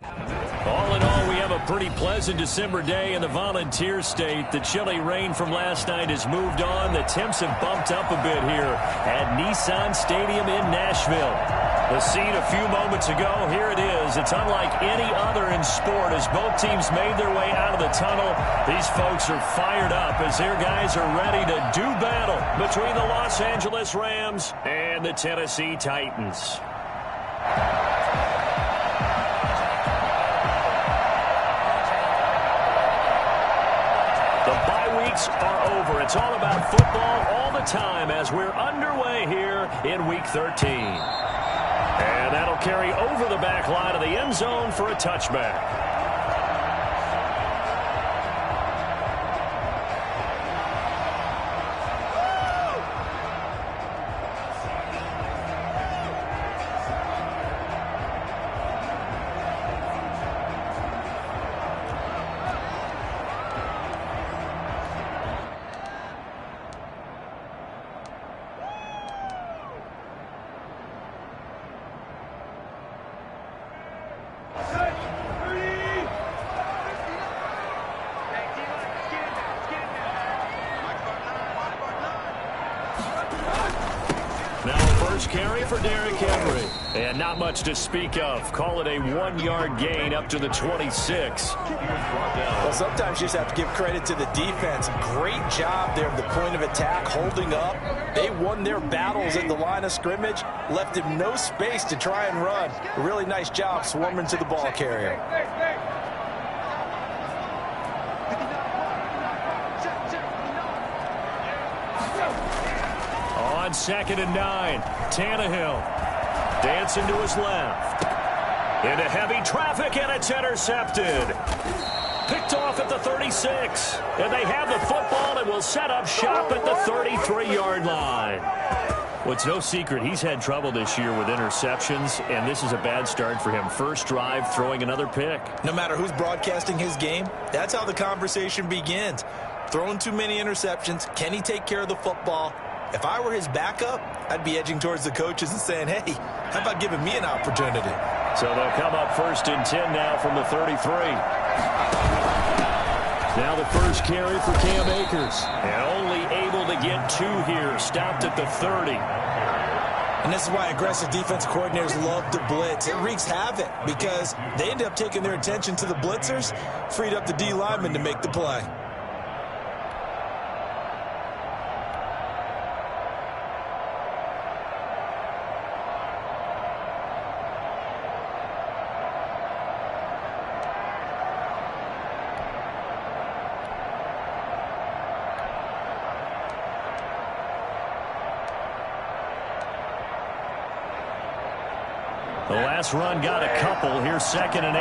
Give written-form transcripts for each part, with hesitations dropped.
All in all, we have a pretty pleasant December day in the Volunteer State. The chilly rain from last night has moved on. The temps have bumped up a bit here at Nissan Stadium in Nashville. The scene a few moments ago, here it is. It's unlike any other in sport as both teams made their way out of the tunnel. These folks are fired up as their guys are ready to do battle between the Los Angeles Rams and the Tennessee Titans. The bye weeks are over. It's all about football all the time as we're underway here in Week 13. And that'll carry over the back line of the end zone for a touchback. Carry for Derrick Henry. And not much to speak of. Call it a 1-yard gain up to the 26. Well, sometimes you just have to give credit to the defense. Great job there at the point of attack, holding up. They won their battles at the line of scrimmage, left him no space to try and run. A really nice job swarming to the ball carrier. On 2nd and 9, Tannehill dancing to his left. Into heavy traffic, and it's intercepted. Picked off at the 36. And they have the football and will set up shop at the 33-yard line. Well, it's no secret he's had trouble this year with interceptions, and this is a bad start for him. First drive, throwing another pick. No matter who's broadcasting his game, that's how the conversation begins. Throwing too many interceptions. Can he take care of the football? If I were his backup, I'd be edging towards the coaches and saying, hey, how about giving me an opportunity? So they'll come up 1st and 10 now from the 33. Now the first carry for Cam Akers. And only able to get 2 here. Stopped at the 30. And this is why aggressive defense coordinators love to blitz. It wreaks havoc because they end up taking their attention to the blitzers, freed up the D lineman to make the play. The last run got a couple. Here's 2nd and 8.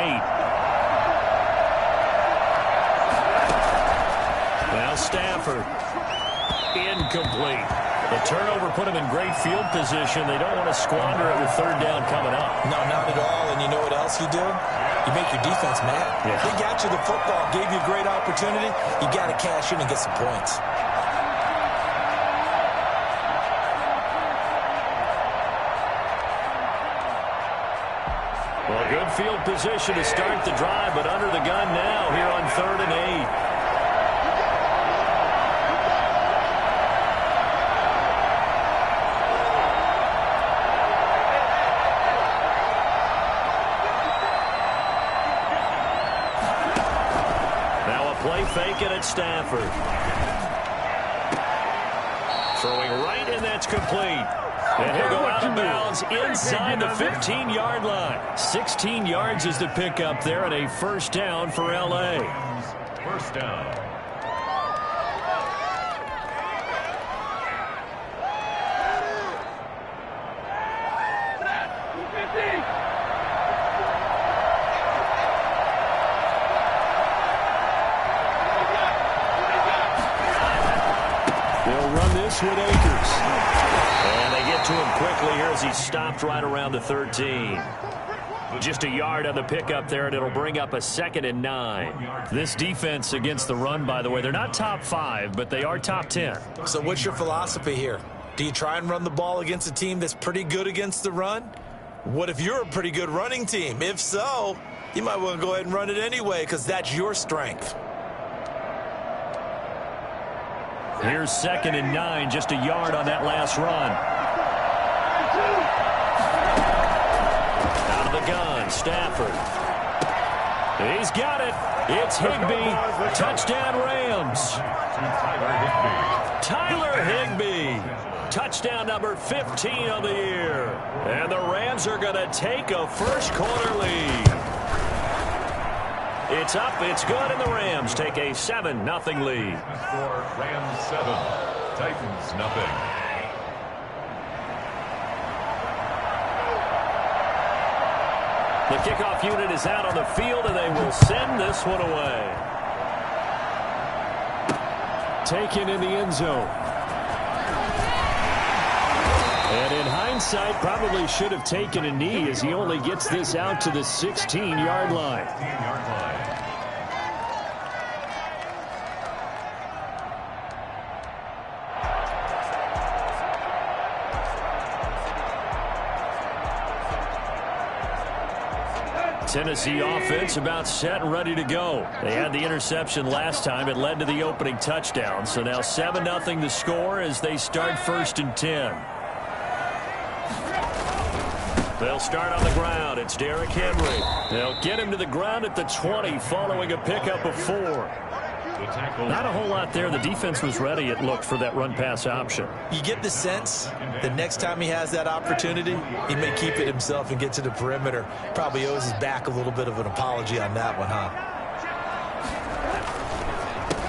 Now Stafford. Incomplete. The turnover put him in great field position. They don't want to squander it with 3rd down coming up. No, not at all. And you know what else you do? You make your defense mad. Yeah. They got you the football, gave you a great opportunity. You got to cash in and get some points. Well, good field position to start the drive, but under the gun now here on 3rd and 8. Now a play fake it at Stafford. Throwing right, and that's complete. And he'll go out of bounds inside the 15-yard line. 16 yards is the pickup there, and a 1st down for L.A. 1st down. They'll run this with Akers. And they get to him quickly here as he stopped right around the 13. Just a yard on the pickup there, and it'll bring up a 2nd and 9. This defense against the run, by the way, they're not top 5, but they are top 10. So what's your philosophy here? Do you try and run the ball against a team that's pretty good against the run? What if you're a pretty good running team? If so, You might want to go ahead and run it anyway because that's your strength. Here's 2nd and 9, just a yard on that last run. Out of the gun, Stafford. He's got it. It's Higbee. Touchdown, Rams. Tyler Higbee. Touchdown number 15 on the year. And the Rams are going to take a first-quarter lead. It's up, it's good, and the Rams take a 7-0 lead. Score Rams 7, Titans 0. The kickoff unit is out on the field, and they will send this one away. Taken in the end zone. And in hindsight, probably should have taken a knee as he only gets this out to the 16-yard line. Tennessee offense about set and ready to go. They had the interception last time. It led to the opening touchdown. So now 7-0 the score as they start 1st and 10. They'll start on the ground. It's Derrick Henry. They'll get him to the ground at the 20 following a pickup of 4. Not a whole lot there. The defense was ready, it looked, for that run-pass option. You get the sense that next time he has that opportunity, he may keep it himself and get to the perimeter. Probably owes his back a little bit of an apology on that one, huh?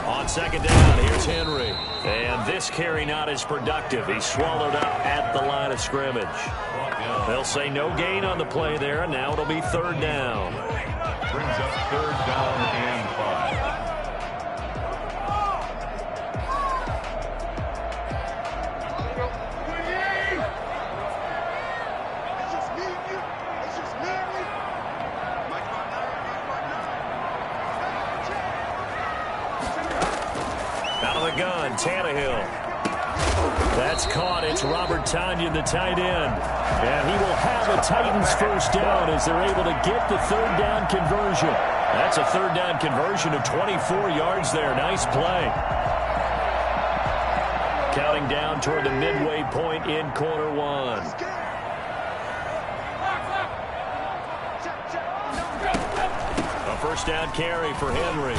On 2nd down, here's Henry. And this carry not as productive. He's swallowed up at the line of scrimmage. They'll say no gain on the play there. Now it'll be 3rd down. Brings up 3rd down and 5. Gun, Tannehill. That's caught. It's Robert Tonyan, the tight end. And he will have a Titans first down as they're able to get the 3rd down conversion. That's a 3rd down conversion of 24 yards there. Nice play. Counting down toward the midway point in quarter 1. A first down carry for Henry.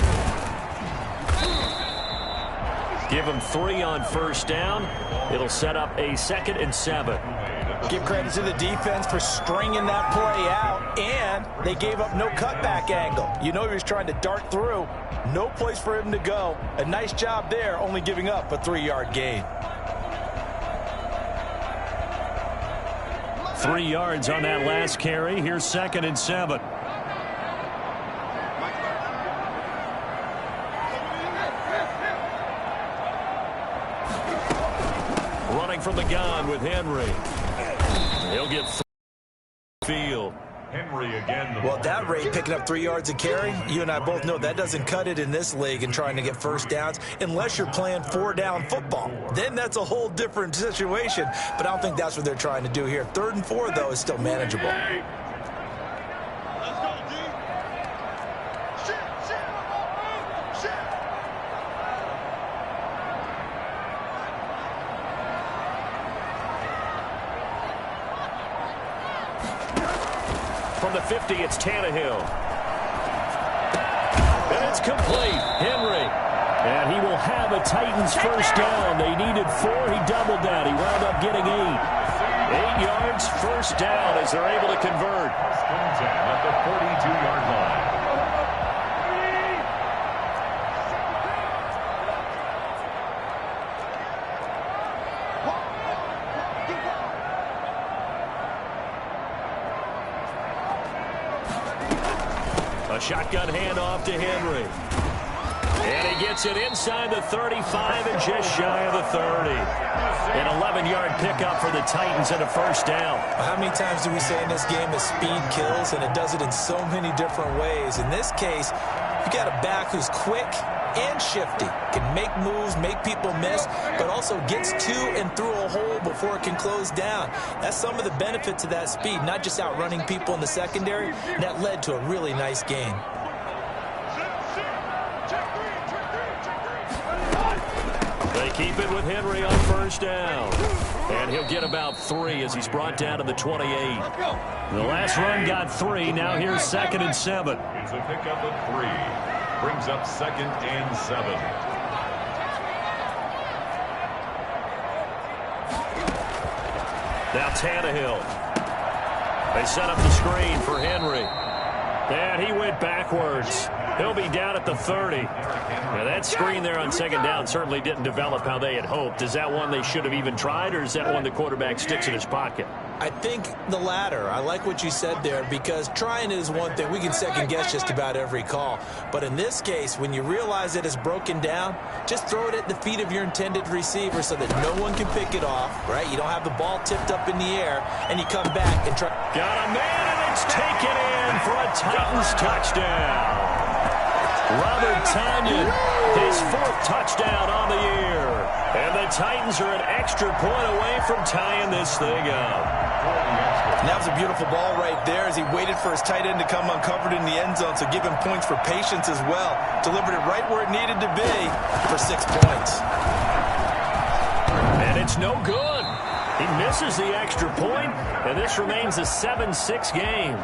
Give him 3 on first down. It'll set up a 2nd and 7. Give credit to the defense for stringing that play out, and they gave up no cutback angle. You know he was trying to dart through. No place for him to go. A nice job there, only giving up a 3-yard gain. 3 yards on that last carry. Here's 2nd and 7. From the gun with Henry. He'll get field. Henry again. Well, at that rate, picking up 3 yards a carry, you and I both know that doesn't cut it in this league and trying to get first downs unless you're playing 4-down football. Then that's a whole different situation, but I don't think that's what they're trying to do here. 3rd and 4, though, is still manageable. From the 50, it's Tannehill. And it's complete. Henry. And he will have a Titans first down. They needed 4. He doubled that. He wound up getting 8. 8 yards, first down as they're able to convert. At the 42-yard line. A shotgun handoff to Henry. And he gets it inside the 35 and just shy of the 30. An 11-yard pickup for the Titans and a first down. How many times do we say in this game that speed kills, and it does it in so many different ways? In this case, you got a back who's quick, and shifty. Can make moves, make people miss, but also gets to and through a hole before it can close down. That's some of the benefits of that speed, not just outrunning people in the secondary. And that led to a really nice gain. They keep it with Henry on first down. And he'll get about 3 as he's brought down to the 28. The last run got 3. Now here's 2nd and 7. It's a pickup of 3. Brings up 2nd and 7. Now Tannehill. They set up the screen for Henry. And he went backwards. He'll be down at the 30. Now that screen there on 2nd down certainly didn't develop how they had hoped. Is that one they should have even tried, or is that one the quarterback sticks in his pocket? I think the latter. I like what you said there, because trying is one thing. We can second guess just about every call. But in this case, when you realize it is broken down, just throw it at the feet of your intended receiver so that no one can pick it off, right? You don't have the ball tipped up in the air, and you come back and try. Got a man, and it's taken in for a Titans touchdown. Robert Tonyan, his 4th touchdown on the year. And the Titans are an extra point away from tying this thing up. And that was a beautiful ball right there as he waited for his tight end to come uncovered in the end zone, so give him points for patience as well. Delivered it right where it needed to be for 6 points. And it's no good. He misses the extra point, and this remains a 7-6 game.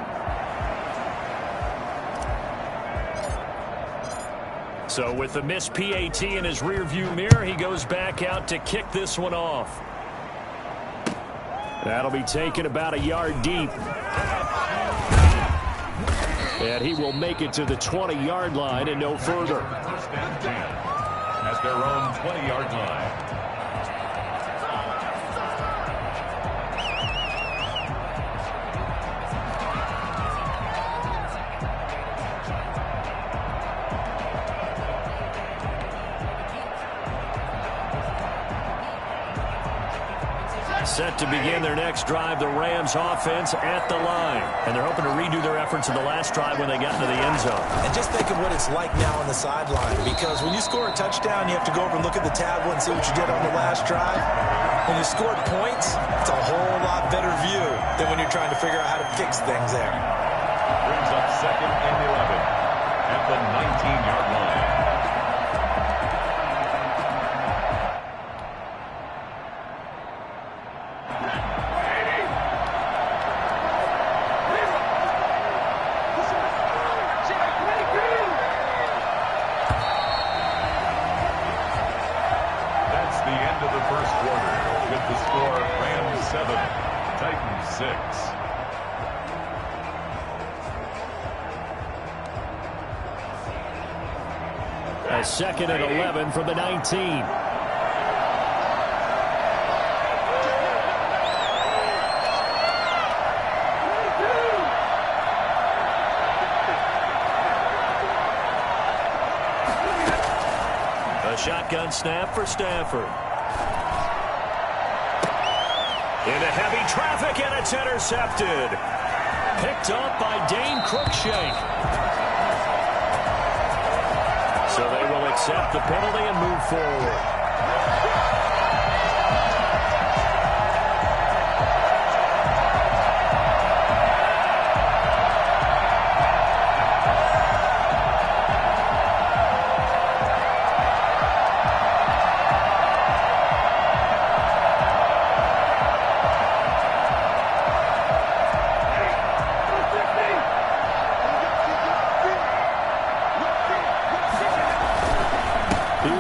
So with the missed PAT in his rearview mirror, he goes back out to kick this one off. That'll be taken about a yard deep. And he will make it to the 20-yard line and no further. First and 10 at their own 20-yard line. Set to begin their next drive, the Rams offense at the line. And they're hoping to redo their efforts in the last drive when they got into the end zone. And just think of what it's like now on the sideline, because when you score a touchdown, you have to go over and look at the tablet and see what you did on the last drive. When you scored points, it's a whole lot better view than when you're trying to figure out how to fix things there. Brings up 2nd and 11 at the 19-yard line. A 2nd and 11 from the 19. A shotgun snap for Stafford. Into heavy traffic, and it's intercepted. Picked up by Dane Cruikshank. So they will accept the penalty and move forward.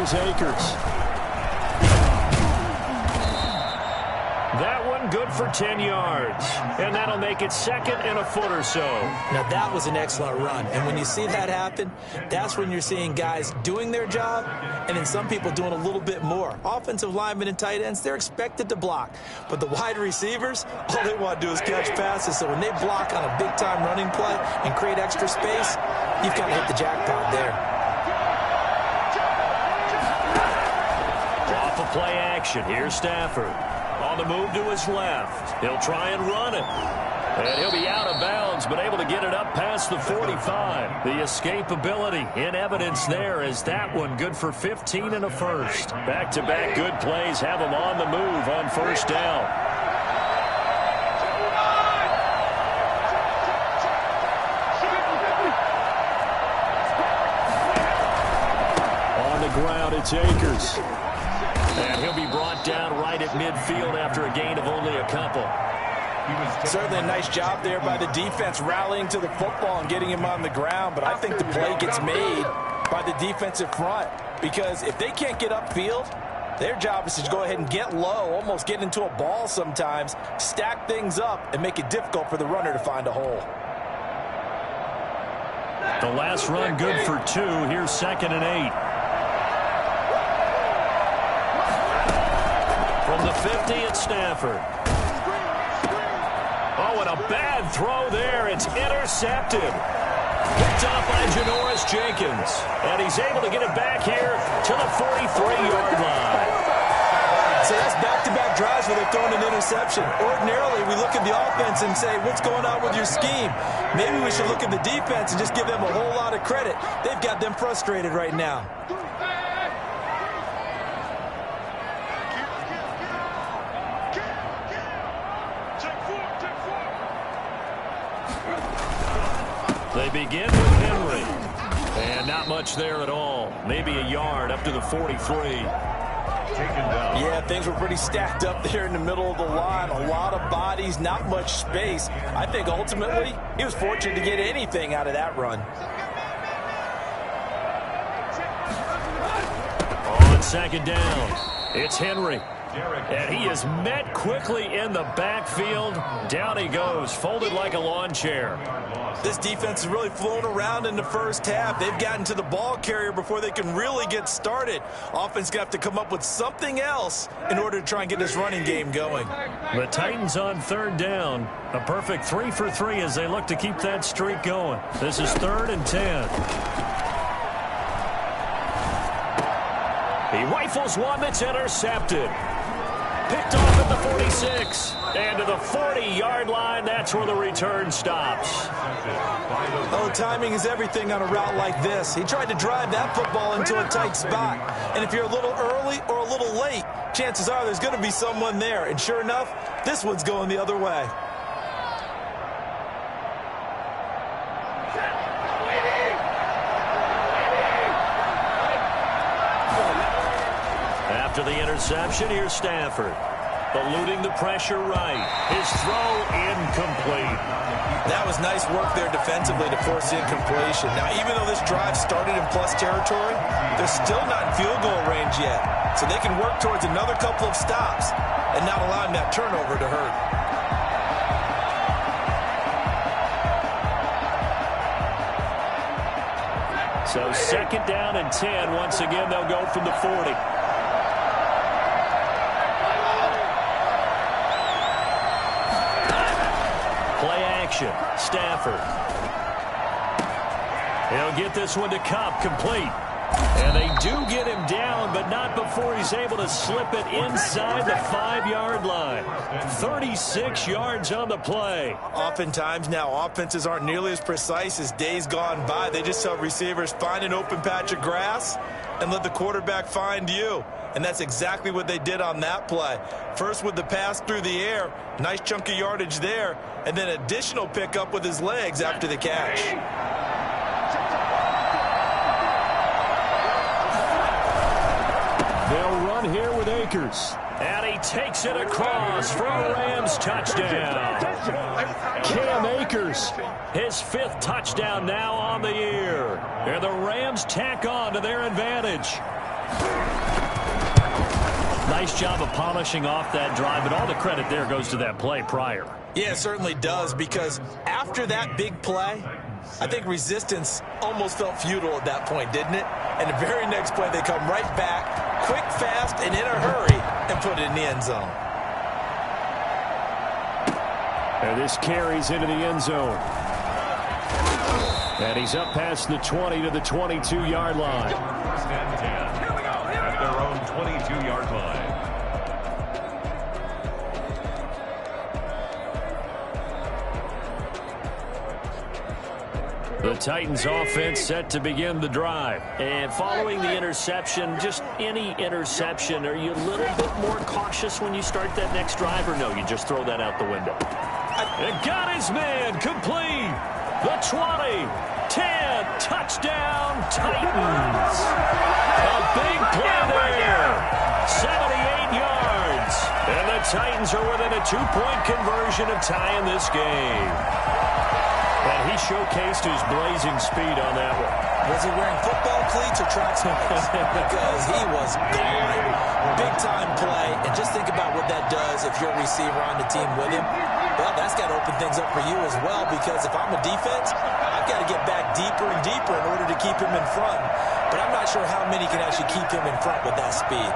Akers. That one good for 10 yards. And that'll make it 2nd and a foot or so. Now that was an excellent run. And when you see that happen, that's when you're seeing guys doing their job and then some people doing a little bit more. Offensive linemen and tight ends, they're expected to block. But the wide receivers, all they want to do is catch passes. So when they block on a big-time running play and create extra space, you've kind of hit the jackpot there. Play action. Here's Stafford. On the move to his left. He'll try and run it. And he'll be out of bounds, but able to get it up past the 45. The escapability in evidence there as that one good for 15 and a first. Back-to-back good plays have him on the move on first down. On the ground, it's Akers. And he'll be brought down right at midfield after a gain of only a couple. Certainly a nice job there by the defense rallying to the football and getting him on the ground, but I think the play gets made by the defensive front because if they can't get upfield, their job is to go ahead and get low, almost get into a ball sometimes, stack things up, and make it difficult for the runner to find a hole. The last run good for 2. Here's 2nd and 8. From the 50, it's Stafford. Oh, and a bad throw there. It's intercepted. Picked off by Janoris Jenkins. And he's able to get it back here to the 43-yard line. So that's back-to-back drives where they're throwing an interception. Ordinarily, we look at the offense and say, what's going on with your scheme? Maybe we should look at the defense and just give them a whole lot of credit. They've got them frustrated right now. They begin with Henry. And not much there at all. Maybe a yard up to the 43. Yeah, things were pretty stacked up there in the middle of the line. A lot of bodies, not much space. I think ultimately he was fortunate to get anything out of that run. On 2nd down, it's Henry. And he is met quickly in the backfield. Down he goes, folded like a lawn chair. This defense has really flown around in the first half. They've gotten to the ball carrier before they can really get started. Offense going to have to come up with something else in order to try and get this running game going. The Titans on 3rd down. A perfect 3 for 3 as they look to keep that streak going. This is 3rd and 10. He rifles one that's intercepted. Picked off at the 46. And to the 40-yard line, that's where the return stops. Oh, timing is everything on a route like this. He tried to drive that football into a tight spot. And if you're a little early or a little late, chances are there's going to be someone there. And sure enough, this one's going the other way. After the interception, here's Stafford. Eluding the pressure right. His throw incomplete. That was nice work there defensively to force incompletion. Now, even though this drive started in plus territory, they're still not in field goal range yet. So they can work towards another couple of stops and not allowing that turnover to hurt. So 2nd down and 10. Once again, they'll go from the 40. Play action. Stafford. He'll get this one to Cup, complete. And they do get him down, but not before he's able to slip it inside the 5-yard line. 36 yards on the play. Oftentimes now, offenses aren't nearly as precise as days gone by. They just tell receivers, find an open patch of grass and let the quarterback find you. And that's exactly what they did on that play. First with the pass through the air, nice chunk of yardage there, and then additional pickup with his legs after the catch. They'll run here with Akers. And he takes it across for a Rams touchdown. Cam Akers, his 5th touchdown now on the year. And the Rams tack on to their advantage. Nice job of polishing off that drive, but all the credit there goes to that play prior. Yeah, it certainly does, because after that big play, I think resistance almost felt futile at that point, didn't it? And the very next play, they come right back, quick, fast, and in a hurry, and put it in the end zone. And this carries into the end zone. And he's up past the 20 to the 22-yard line. First and 10 at their own 22-yard line. The Titans offense set to begin the drive. And following the interception, just any interception, are you a little bit more cautious when you start that next drive, or no, you just throw that out the window? It got his man complete. The 20, 10, touchdown Titans. A big play there. 78 yards. And the Titans are within a 2-point conversion of tying this game. And he showcased his blazing speed on that one. Was he wearing football cleats or track spikes? Because he was gone. Big-time play. And just think about what that does if you're a receiver on the team with him. Well, that's got to open things up for you as well, because if I'm a defense, I've got to get back deeper and deeper in order to keep him in front. But I'm not sure how many can actually keep him in front with that speed.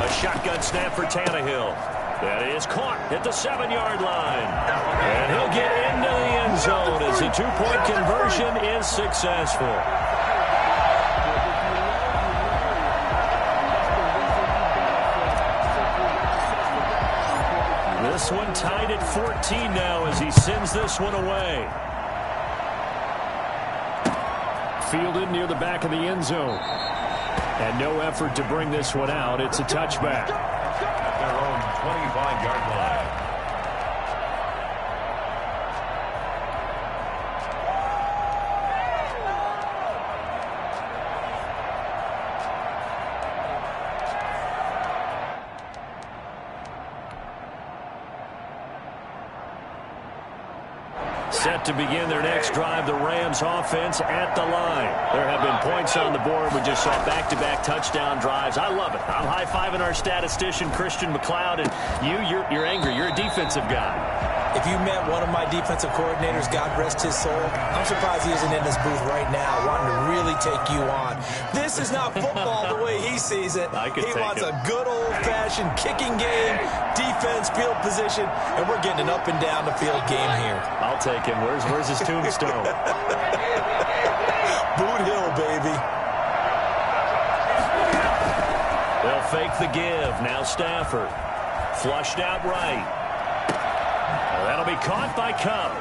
A shotgun snap for Tannehill. That is caught at the 7-yard line. And he'll get into the end zone as the 2-point conversion is successful. This one tied at 14 now as he sends this one away. Fielded near the back of the end zone. And no effort to bring this one out. It's a touchback. At their own 25-yard line. Set to begin their next drive, the Rams offense at the line. There have been points on the board. We just saw back-to-back touchdown drives. I love it. I'm high-fiving our statistician, Christian McLeod, and you're angry. You're a defensive guy. If you met one of my defensive coordinators, God rest his soul, I'm surprised he isn't in this booth right now wanting to really take you on. This is not football the way he sees it. He wants a good old-fashioned kicking game, defense, field position, and we're getting an up-and-down-the-field game here. I'll take him. Where's his tombstone? Boot Hill, baby. They'll fake the give. Now Stafford. Flushed out right. That'll be caught by Cup.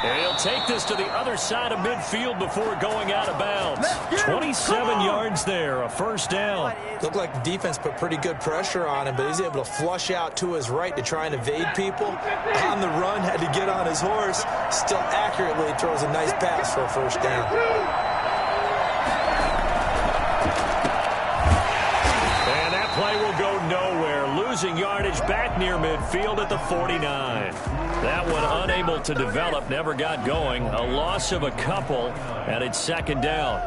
And he'll take this to the other side of midfield before going out of bounds. 27 yards there, a first down. Looked like the defense put pretty good pressure on him, but he's able to flush out to his right to try and evade people. On the run, had to get on his horse. Still accurately throws a nice pass for a first down. And that play will go nowhere. Losing yardage back near midfield at the 49. That one unable to develop, never got going. A loss of a couple, and it's second down.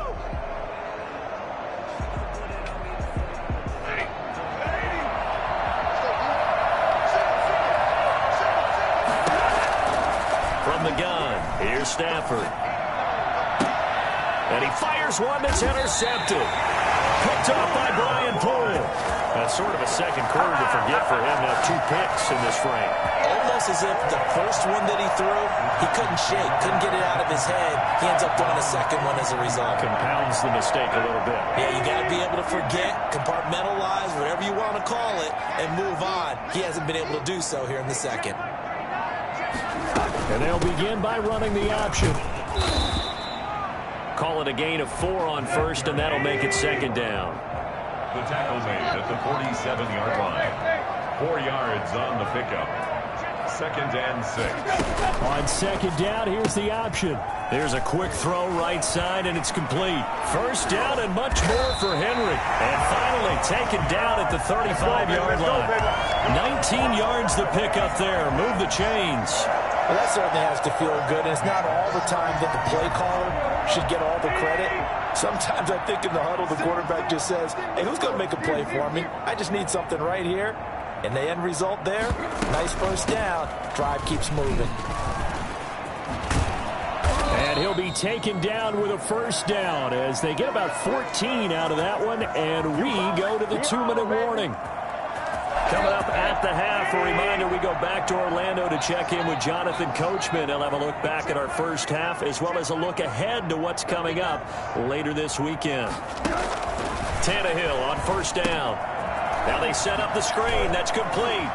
From the gun, here's Stafford. And he fires one that's intercepted. Picked off by Brian Poole. That's sort of a second quarter to forget for him. Now 2 picks in this frame. Almost as if the first one that he threw, he couldn't shake, couldn't get it out of his head. He ends up throwing a second one as a result. Compounds the mistake a little bit. Yeah, you got to be able to forget, compartmentalize, whatever you want to call it, and move on. He hasn't been able to do so here in the second. And they'll begin by running the option. Call it a gain of 4 on first, and that'll make it second down. The tackle made at the 47-yard line. 4 yards on the pickup. 2nd and 6. On second down, here's the option. There's a quick throw right side, and it's complete. First down and much more for Henry. And finally taken down at the 35-yard line. 19 yards the pickup there. Move the chains. Well, that certainly has to feel good, and it's not all the time that the play caller should get all the credit. Sometimes I think in the huddle, the quarterback just says, hey, who's going to make a play for me? I just need something right here. And the end result there, nice first down. Drive keeps moving. And he'll be taken down with a first down as they get about 14 out of that one, and we go to the 2-minute warning. Coming up at the half, a reminder, we go back to Orlando to check in with Jonathan Coachman. He'll have a look back at our first half as well as a look ahead to what's coming up later this weekend. Tannehill on first down. Now they set up the screen. That's complete.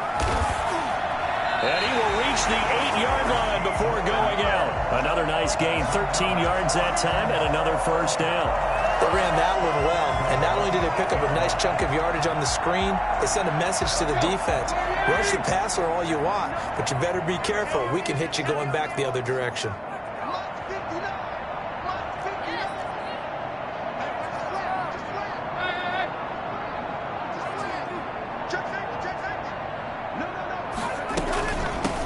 And he will reach the 8-yard line before going out. Another nice gain, 13 yards that time, and another first down. They ran that one well, and not only did they pick up a nice chunk of yardage on the screen, they sent a message to the defense. Rush the passer all you want, but you better be careful. We can hit you going back the other direction.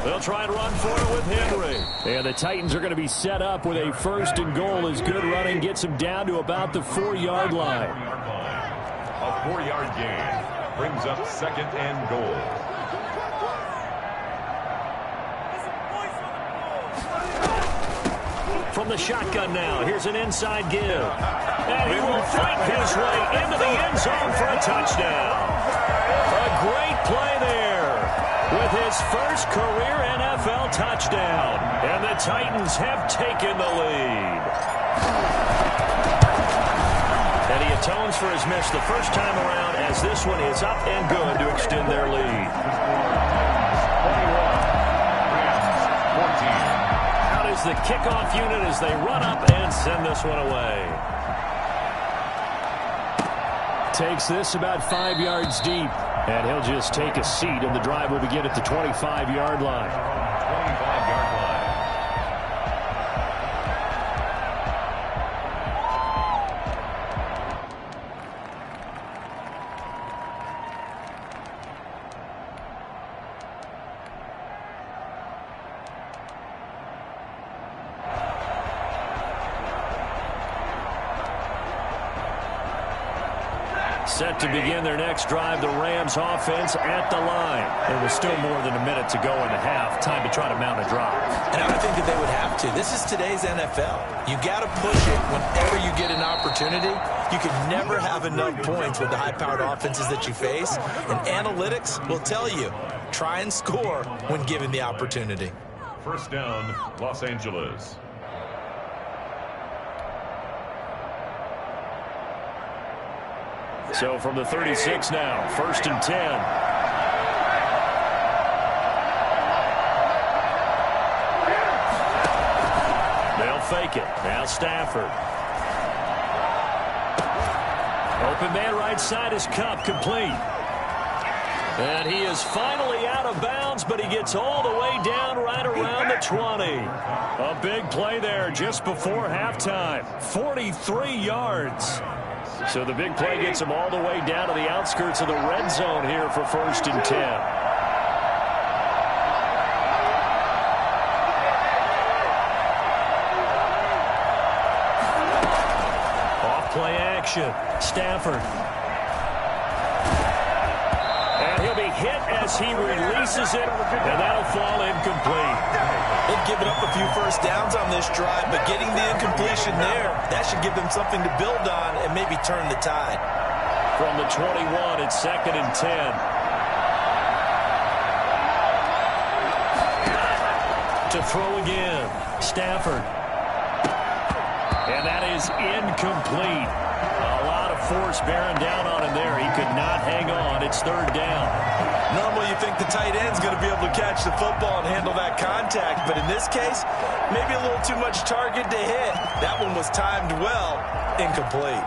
They'll try and run for it with Henry. And the Titans are going to be set up with a first and goal as good running gets them down to about the 4-yard line. A 4-yard gain brings up second and goal. From the shotgun now, here's an inside give. And he will fight his way into the end zone for a touchdown. A great play there with his first career NFL touchdown. And the Titans have taken the lead. And he atones for his miss the first time around as this one is up and good to extend their lead. 14. Out is the kickoff unit as they run up and send this one away. Takes this about 5 yards deep. And he'll just take a seat, and the drive will begin at the 25-yard line. 25-yard line. Set to begin their next drive, the Rams offense at the line. There was still more than a minute to go in the half. Time to try to mount a drive. And I would think that they would have to. This is today's NFL. You got to push it whenever you get an opportunity. You can never have enough points with the high-powered offenses that you face. And analytics will tell you, try and score when given the opportunity. First down, Los Angeles. So from the 36 now, first and 10. They'll fake it. Now Stafford. Open man right side is Cup, complete. And he is finally out of bounds, but he gets all the way down right around the 20. A big play there just before halftime. 43 yards. So the big play gets him all the way down to the outskirts of the red zone here for first and 10. Off play action. Stafford. And he'll be hit as he releases it, and that'll fall incomplete. They've given up a few first downs on this drive, but getting the incompletion there, that should give them something to build on and maybe turn the tide. From the 21, it's second and 10. To throw again, Stafford. And that is incomplete. A lot of force bearing down on him there. He could not hang on. It's third down. Normally you think the tight end's going to be able to catch the football and handle that contact, but in this case, maybe a little too much target to hit. That one was timed well, incomplete.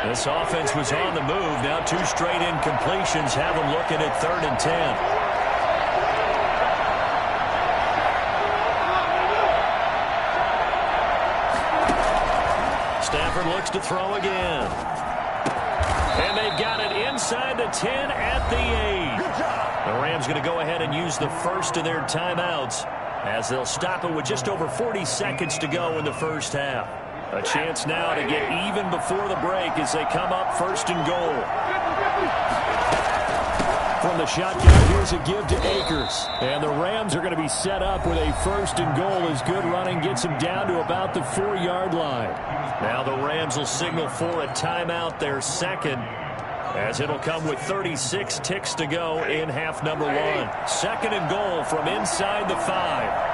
This offense was on the move. Now two straight incompletions have them looking at third and 10. Stafford looks to throw again. And they've got it inside the 10 at the 8. The Rams going to go ahead and use the first of their timeouts as they'll stop it with just over 40 seconds to go in the first half. A chance now to get even before the break as they come up first and goal. From the shotgun, here's a give to Akers. And the Rams are going to be set up with a first and goal as good running gets them down to about the 4-yard line. Now the Rams will signal for a timeout, their second. as it'll come with 36 ticks to go in half number one. Second and goal from inside the 5.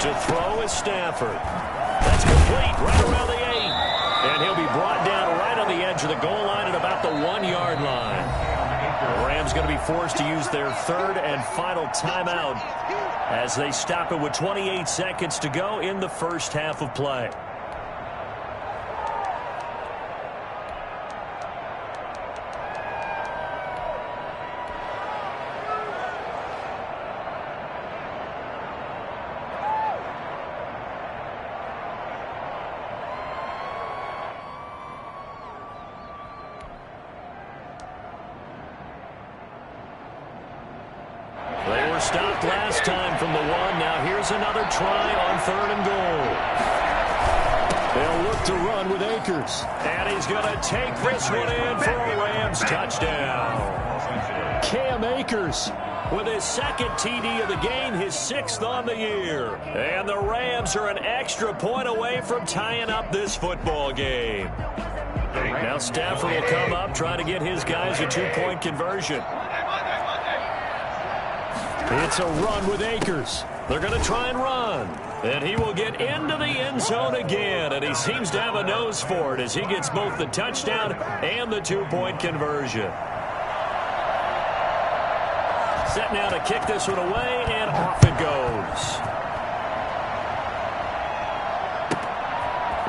To throw is Stafford. That's complete right around the 8. And he'll be brought down right on the edge of the goal line at about the 1-yard line. The Rams going to be forced to use their third and final timeout as they stop it with 28 seconds to go in the first half of play. Stopped last time from the 1. Now here's another try on third and goal. They'll look to run with Akers. And he's going to take this one in for a Rams touchdown. Cam Akers with his second TD of the game, his 6th on the year. And the Rams are an extra point away from tying up this football game. Now Stafford will come up, try to get his guys a 2-point conversion. It's a run with Akers. They're going to try and run. And he will get into the end zone again. And he seems to have a nose for it as he gets both the touchdown and the 2-point conversion. Set now to kick this one away, and off it goes.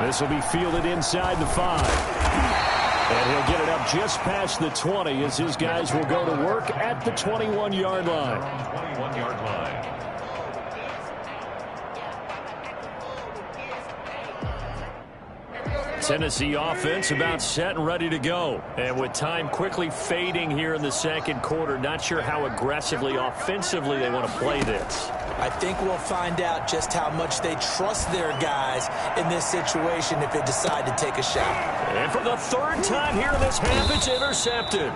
This will be fielded inside the 5. And he'll get it up just past the 20 as his guys will go to work at the 21-yard line. 21-yard line. Tennessee offense about set and ready to go. And with time quickly fading here in the second quarter, not sure how aggressively offensively they want to play this. I think we'll find out just how much they trust their guys in this situation if they decide to take a shot. And for the third time here in this half, it's intercepted.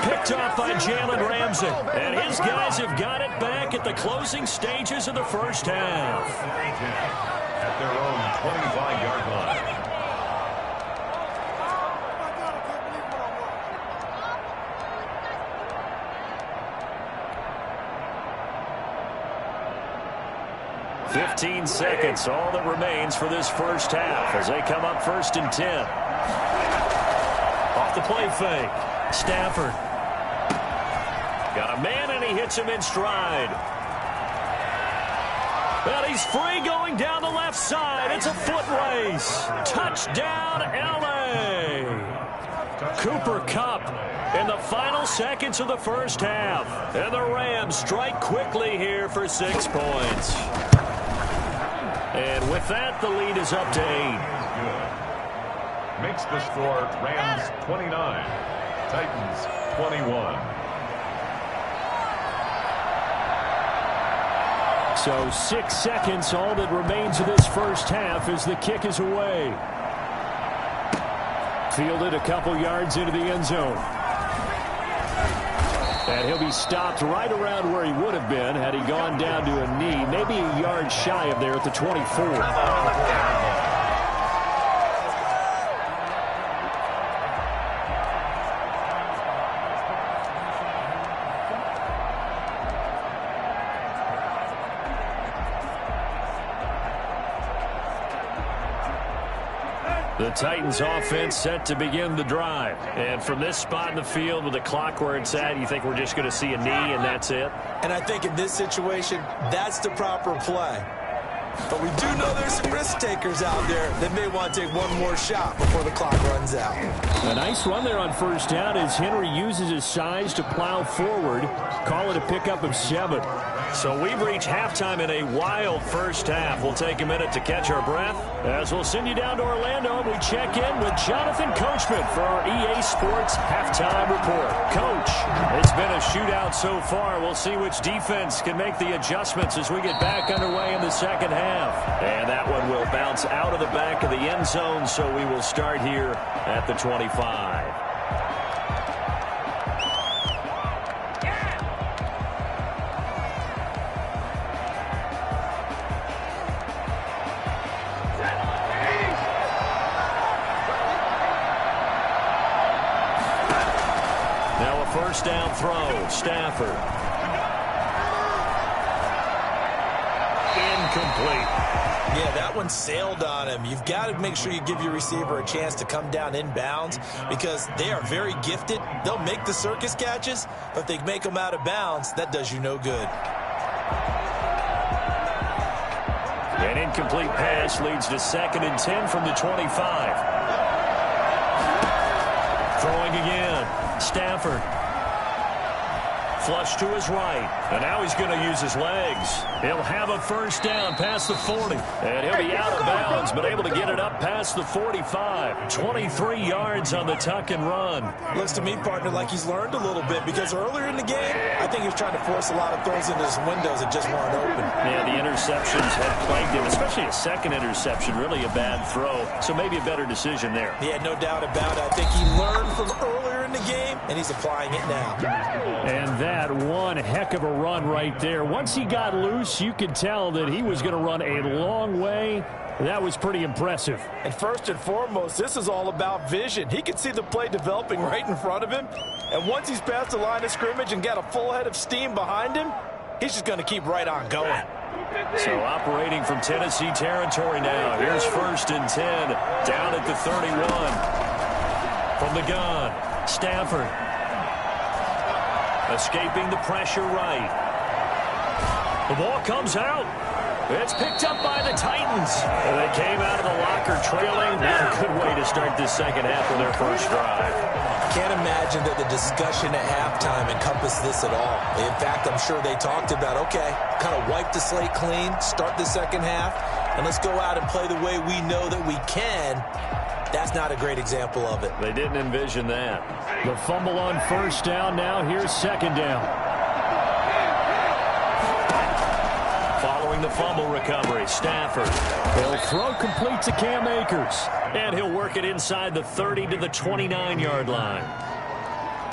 Picked off by Jalen Ramsey. And his guys have got it back at the closing stages of the first half. At their own 25-yard line. $15 seconds, all that remains for this first half as they come up 1st and 10. Off the play fake. Stafford. Got a man, and he hits him in stride. And he's free going down the left side. It's a foot race. Touchdown, L.A. Cooper Kupp in the final seconds of the first half. And the Rams strike quickly here for 6 points. And with that, the lead is up to 8. Good. Makes the score Rams 29, Titans 21. So 6 seconds, all that remains of this first half as the kick is away. Fielded a couple yards into the end zone. And he'll be stopped right around where he would have been had he gone down to a knee, maybe a yard shy of there at the 24. The Titans offense set to begin the drive. And from this spot in the field with the clock where it's at, you think we're just going to see a knee and that's it? And I think in this situation, that's the proper play. But we do know there's some risk takers out there that may want to take one more shot before the clock runs out. A nice run there on first down as Henry uses his size to plow forward. Call it a pickup of 7. So we've reached halftime in a wild first half. We'll take a minute to catch our breath as we'll send you down to Orlando and we check in with Jonathan Coachman for our EA Sports Halftime Report. Coach, it's been a shootout so far. We'll see which defense can make the adjustments as we get back underway in the second half. And that one will bounce out of the back of the end zone, so we will start here at the 25. first down throw. Stafford. Incomplete. Yeah, that one sailed on him. You've got to make sure you give your receiver a chance to come down inbounds because they are very gifted. They'll make the circus catches, but if they make them out of bounds, that does you no good. An incomplete pass leads to 2nd and 10 from the 25. Throwing again. Stafford. Flush to his right. And now he's going to use his legs. He'll have a first down past the 40. And he'll be out of bounds, but able to get it up past the 45. 23 yards on the tuck and run. Looks to me, partner, like he's learned a little bit because earlier in the game, I think he was trying to force a lot of throws into his windows that just weren't open. Yeah, the interceptions have plagued him, especially a second interception. Really a bad throw. So maybe a better decision there. Yeah, no doubt about it. I think he learned from earlier in the game, and he's applying it now. And that one heck of a run right there. Once he got loose, you could tell that he was going to run a long way. That was pretty impressive. And first and foremost, this is all about vision. He could see the play developing right in front of him. And once he's past the line of scrimmage and got a full head of steam behind him, he's just going to keep right on going. So operating from Tennessee territory now. Here's 1st and 10 down at the 31. From the gun, Stafford. Escaping the pressure right. The ball comes out. It's picked up by the Titans. And they came out of the locker trailing. Not a good way to start this second half of their first drive. Can't imagine that the discussion at halftime encompassed this at all. In fact, I'm sure they talked about, okay, kind of wipe the slate clean, start the second half, and let's go out and play the way we know that we can. That's not a great example of it. They didn't envision that. The fumble on first down. Now here's 2nd down. Following the fumble recovery, Stafford. He'll throw complete to Cam Akers. And he'll work it inside the 30 to the 29-yard line.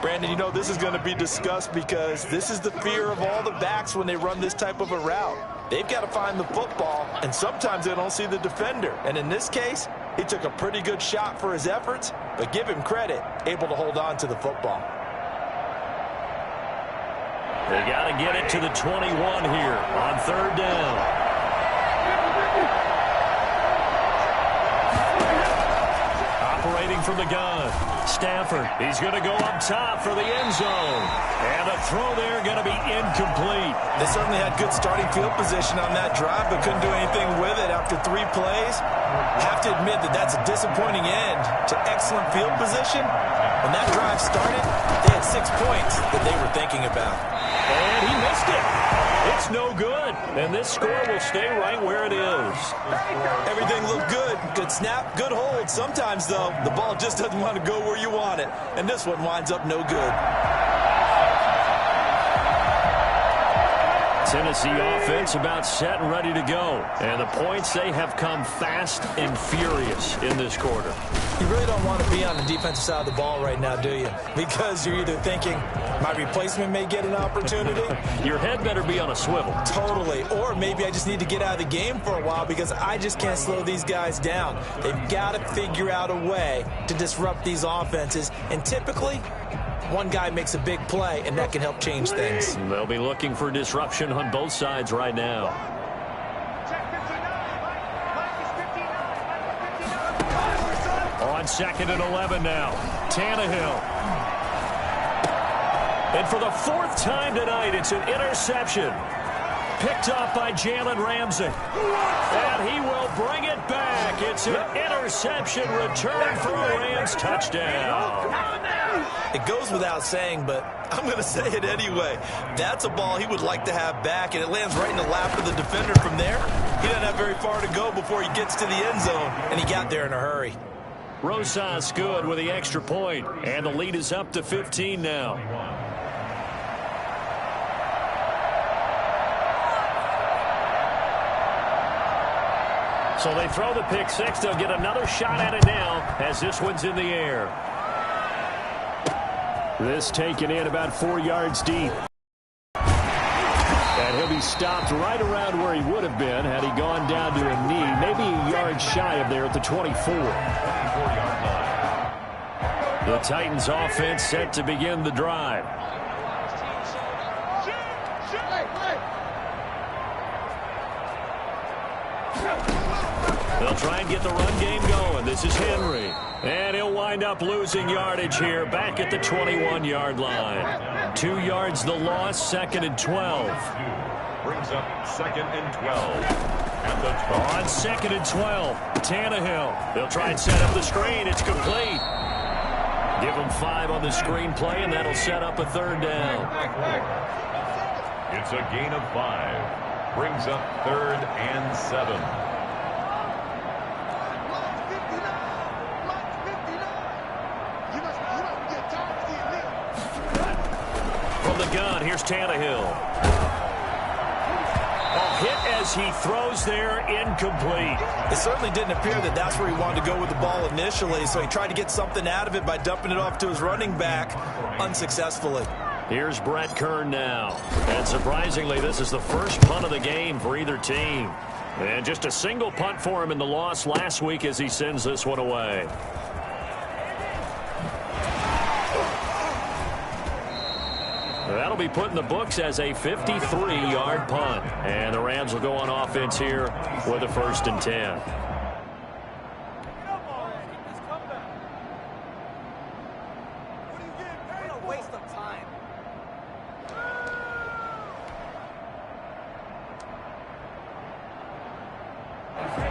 Brandon, you know, this is going to be discussed because this is the fear of all the backs when they run this type of a route. They've got to find the football, and sometimes they don't see the defender. And in this case, he took a pretty good shot for his efforts, but give him credit, able to hold on to the football. They got to get it to the 21 here on 3rd down. Operating from the gun, Stafford. He's going to go up top for the end zone. And a throw there going to be incomplete. They certainly had good starting field position on that drive, but couldn't do anything with it after 3 plays. Have to admit that that's a disappointing end to excellent field position. When that drive started, they had 6 points that they were thinking about. And he missed it. It's no good. And this score will stay right where it is. Everything looked good. Good snap, good hold. Sometimes, though, the ball just doesn't want to go where you want it. And this one winds up no good. Tennessee offense about set and ready to go. And the points, they have come fast and furious in this quarter. You really don't want to be on the defensive side of the ball right now, do you? Because you're either thinking, my replacement may get an opportunity. Your head better be on a swivel. Totally. Or maybe I just need to get out of the game for a while because I just can't slow these guys down. They've got to figure out a way to disrupt these offenses. And typically, one guy makes a big play, and that can help change things. They'll be looking for disruption on both sides right now. On 2nd and 11 now, Tannehill. And for the 4th time tonight, it's an interception. Picked off by Jalen Ramsey. And he will bring it back. It's an interception return for a Rams touchdown. It goes without saying, but I'm going to say it anyway. That's a ball he would like to have back, and it lands right in the lap of the defender from there. He doesn't have very far to go before he gets to the end zone, and he got there in a hurry. Rosas good with the extra point, and the lead is up to 15 now. So they throw the pick six. They'll get another shot at it now as this one's in the air. This taken in about 4 yards deep. And he'll be stopped right around where he would have been had he gone down to a knee, maybe a yard shy of there at the 24. The Titans offense set to begin the drive. They'll try and get the run game going. This is Henry. And he'll wind up losing yardage here back at the 21-yard line. 2 yards the loss, 2nd and 12. Brings up 2nd and 12. At the 12. On 2nd and 12, Tannehill. They'll try and set up the screen. It's complete. Give them 5 on the screen play, and that'll set up a 3rd down. It's a gain of 5. Brings up 3rd and 7. From the gun, here's Tannehill. Hit as he throws there, incomplete. It certainly didn't appear that that's where he wanted to go with the ball initially, so he tried to get something out of it by dumping it off to his running back unsuccessfully. Here's Brett Kern now. And surprisingly, this is the first punt of the game for either team. And just a single punt for him in the loss last week as he sends this one away. That'll be put in the books as a 53-yard punt. And the Rams will go on offense here with a 1st and 10.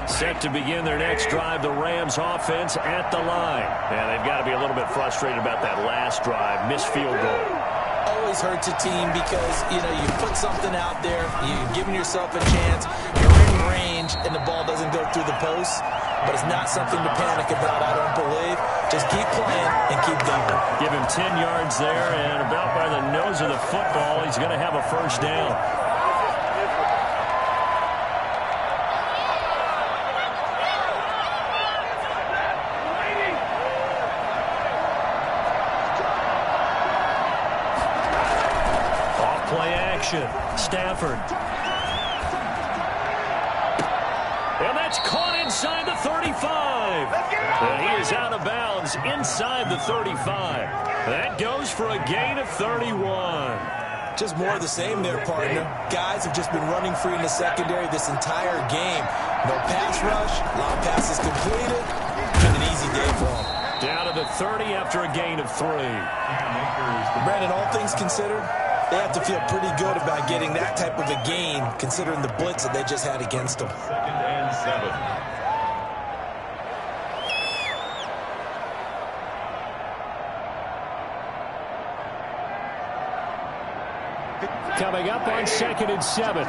Set to begin their next drive, the Rams offense at the line. And they've got to be a little bit frustrated about that last drive, missed field goal. Always hurts a team because, you put something out there, you're giving yourself a chance, you're in range, and the ball doesn't go through the post. But it's not something to panic about, I don't believe. Just keep playing and keep going. Give him 10 yards there, and about by the nose of the football, he's going to have a 1st down. Stafford. And that's caught inside the 35. And he is out of bounds inside the 35. That goes for a gain of 31. Just more of the same there, partner. Guys have just been running free in the secondary this entire game. No pass rush, a lot of passes completed. Been an easy day for them. Down to the 30 after a gain of 3. Brandon, all things considered, they have to feel pretty good about getting that type of a gain, considering the blitz that they just had against them. 2nd and 7. Coming up on 2nd and 7.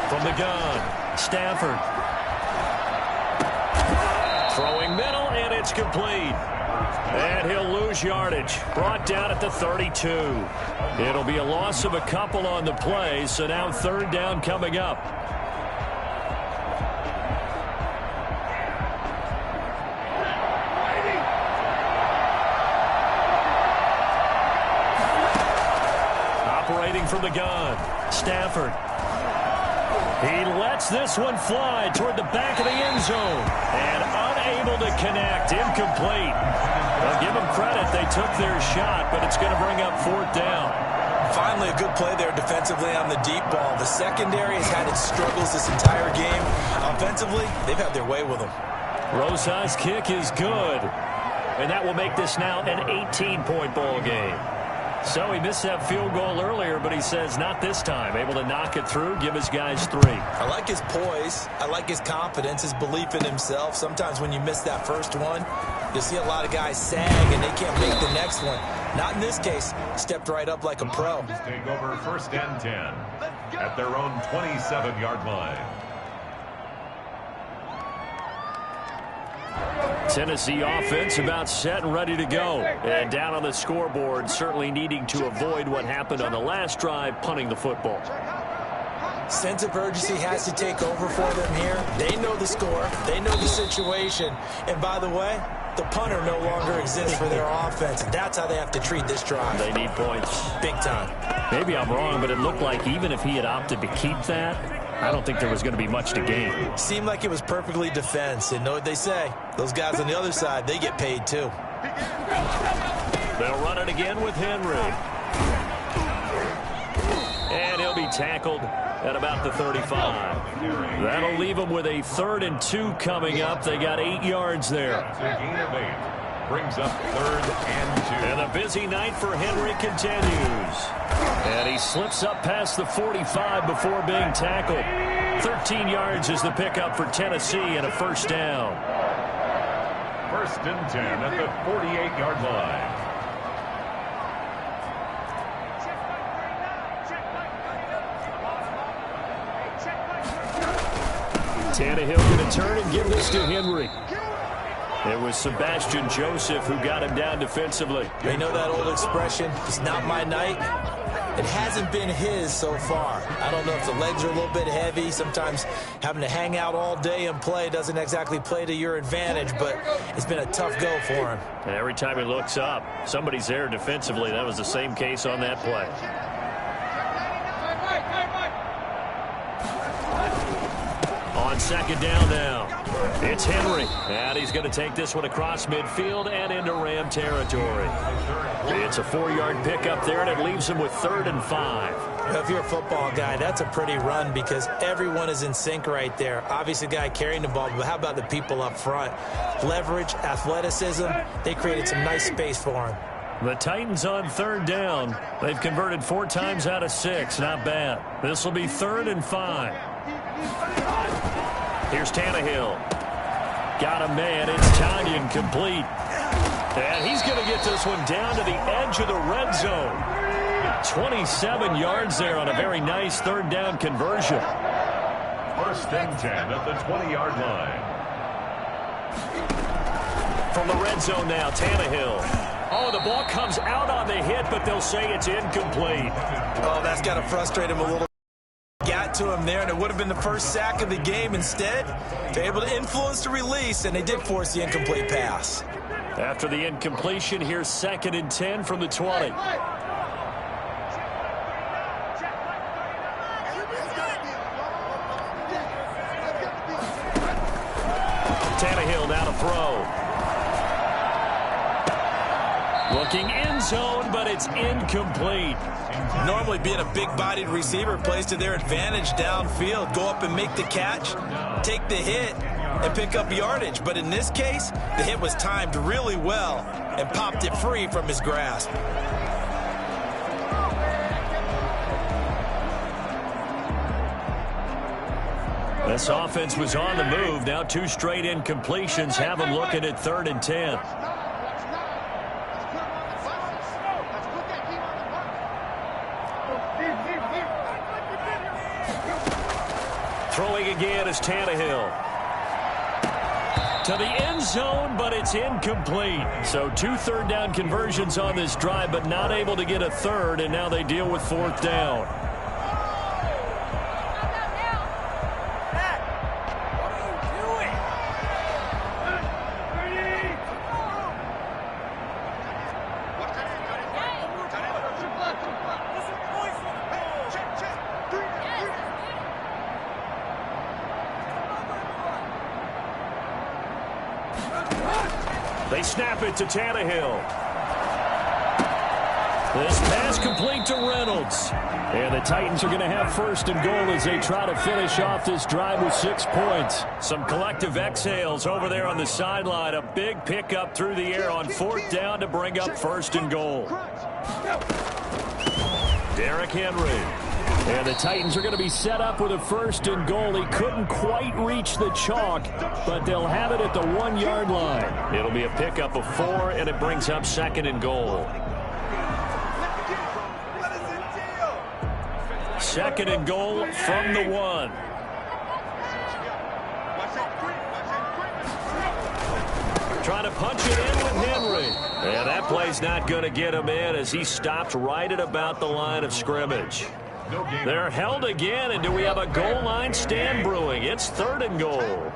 From the gun, Stafford. Throwing middle, and it's complete. And he'll lose yardage. Brought down at the 32. It'll be a loss of a couple on the play, so now 3rd down coming up. Operating from the gun, Stafford. He lets this one fly toward the back of the end zone. And unable to connect, incomplete. Well, give them credit. They took their shot, but it's going to bring up 4th down. Finally, a good play there defensively on the deep ball. The secondary has had its struggles this entire game. Offensively, they've had their way with them. Rosa's kick is good. And that will make this now an 18-point ball game. So he missed that field goal earlier, but he says not this time. Able to knock it through, give his guys 3. I like his poise. I like his confidence, his belief in himself. Sometimes when you miss that first one, you'll see a lot of guys sag and they can't make the next one. Not in this case. Stepped right up like a pro. Take over 1st and 10 at their own 27-yard line. Tennessee offense about set and ready to go. And down on the scoreboard, certainly needing to avoid what happened on the last drive, punting the football. Sense of urgency has to take over for them here. They know the score. They know the situation. And by the way, the punter no longer exists for their offense. That's how they have to treat this drive. They need points. Big time. Maybe I'm wrong, but it looked like even if he had opted to keep that, I don't think there was going to be much to gain. Seemed like it was perfectly defense. And know what they say? Those guys on the other side, they get paid too. They'll run it again with Henry. And he'll be tackled at about the 35. That'll leave them with a 3rd and 2 coming up. They got 8 yards there. A gain of 8. Brings up 3rd and 2. And a busy night for Henry continues. And he slips up past the 45 before being tackled. 13 yards is the pickup for Tennessee and a 1st down. 1st and 10 at the 48-yard line. Tannehill going to turn and give this to Henry. It was Sebastian Joseph who got him down defensively. You know that old expression, it's not my night? It hasn't been his so far. I don't know if the legs are a little bit heavy. Sometimes having to hang out all day and play doesn't exactly play to your advantage, but it's been a tough go for him. And every time he looks up, somebody's there defensively. That was the same case on that play. On 2nd down now, it's Henry. And he's going to take this one across midfield and into Ram territory. It's a 4-yard pickup there, and it leaves him with 3rd and 5. Well, if you're a football guy, that's a pretty run because everyone is in sync right there. Obviously, the guy carrying the ball, but how about the people up front? Leverage, athleticism, they created some nice space for him. The Titans on 3rd down. They've converted 4 times out of 6. Not bad. This will be 3rd and 5. Here's Tannehill. Got a man. It's Tanyan complete. And he's going to get this one down to the edge of the red zone. 27 yards there on a very nice 3rd down conversion. 1st and 10 at the 20-yard line. From the red zone now, Tannehill. Oh, the ball comes out on the hit, but they'll say it's incomplete. Oh, that's got to frustrate him a little. Got to him there, and it would have been the 1st sack of the game. Instead, they're able to influence the release, and they did force the incomplete pass. After the incompletion, here's 2nd and 10 from the 20. Tannehill now to throw. Looking end zone, but it's incomplete. Normally being a big-bodied receiver plays to their advantage downfield. Go up and make the catch, take the hit, and pick up yardage. But in this case, the hit was timed really well and popped it free from his grasp. This offense was on the move. Now 2 straight incompletions have them looking at 3rd and 10. Throwing again is Tannehill. To the end zone, but it's incomplete. So 2 3rd down conversions on this drive, but not able to get a 3rd, and now they deal with 4th down. They snap it to Tannehill. This pass complete to Reynolds. And the Titans are going to have 1st and goal as they try to finish off this drive with 6 points. Some collective exhales over there on the sideline. A big pickup through the air on 4th down to bring up 1st and goal. Derrick Henry. And the Titans are going to be set up with a 1st and goal. He couldn't quite reach the chalk, but they'll have it at the 1-yard line. It'll be a pickup of 4, and it brings up 2nd and goal. 2nd and goal from the 1. Trying to punch it in with Henry. And that play's not going to get him in as he stopped right at about the line of scrimmage. They're held again, and do we have a goal line stand brewing? It's 3rd and goal.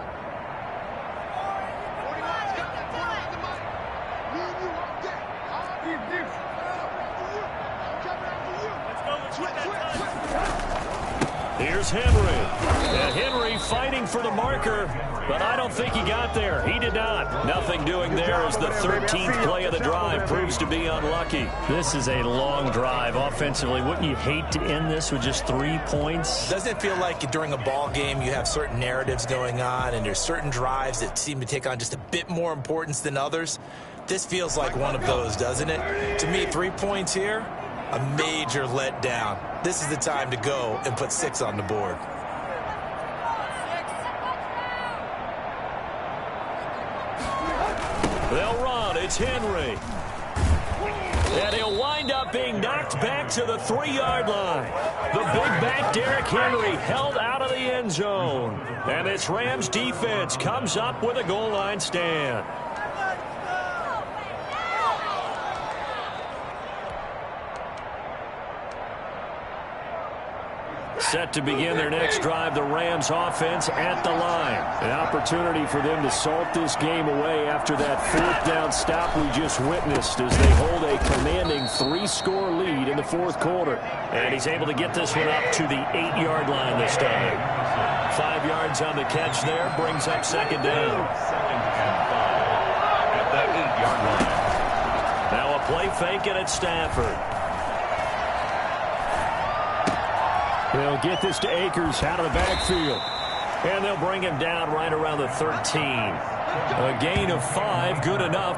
Here's Henry. Henry fighting for the marker, but I don't think he got there. He did not. Nothing doing there as the 13th play of the drive proves to be unlucky. This is a long drive offensively. Wouldn't you hate to end this with just 3 points? Doesn't it feel like during a ball game you have certain narratives going on and there's certain drives that seem to take on just a bit more importance than others? This feels like one of those, doesn't it? To me, 3 points here, a major letdown. This is the time to go and put 6 on the board. They'll run. It's Henry. And he'll wind up being knocked back to the 3-yard line. The big back Derrick Henry held out of the end zone. And this Rams defense comes up with a goal line stand. Set to begin their next drive, the Rams offense at the line. An opportunity for them to salt this game away after that 4th down stop we just witnessed as they hold a commanding 3-score lead in the 4th quarter. And he's able to get this one up to the 8-yard line this time. 5 yards on the catch there, brings up 2nd down. 2nd and 5 at that 8-yard line. Now a play fake and it's Stafford. They'll get this to Akers out of the backfield. And they'll bring him down right around the 13. A gain of 5, good enough.